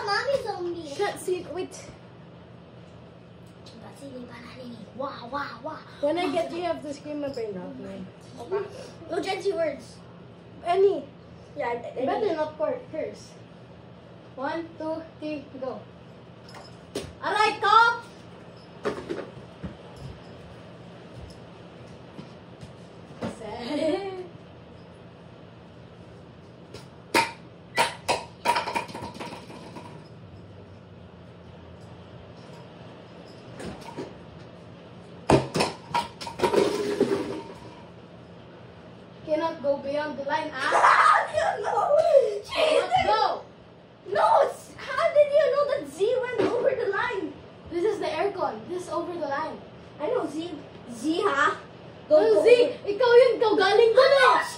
mommy's on me. See, wait. When I get you have to scream my brain out, man. No Gen Z words. Any. Yeah, Better not curse. 1, 2, 3, go. Alright, cop! Cannot go beyond the line, ah? How do you know? Let's go! No, how did you know that Z went over the line? This is the aircon. This is over the line. I know Z. Z, ha? Oh, Z! Ikaw yun! Ikaw galing doon eh!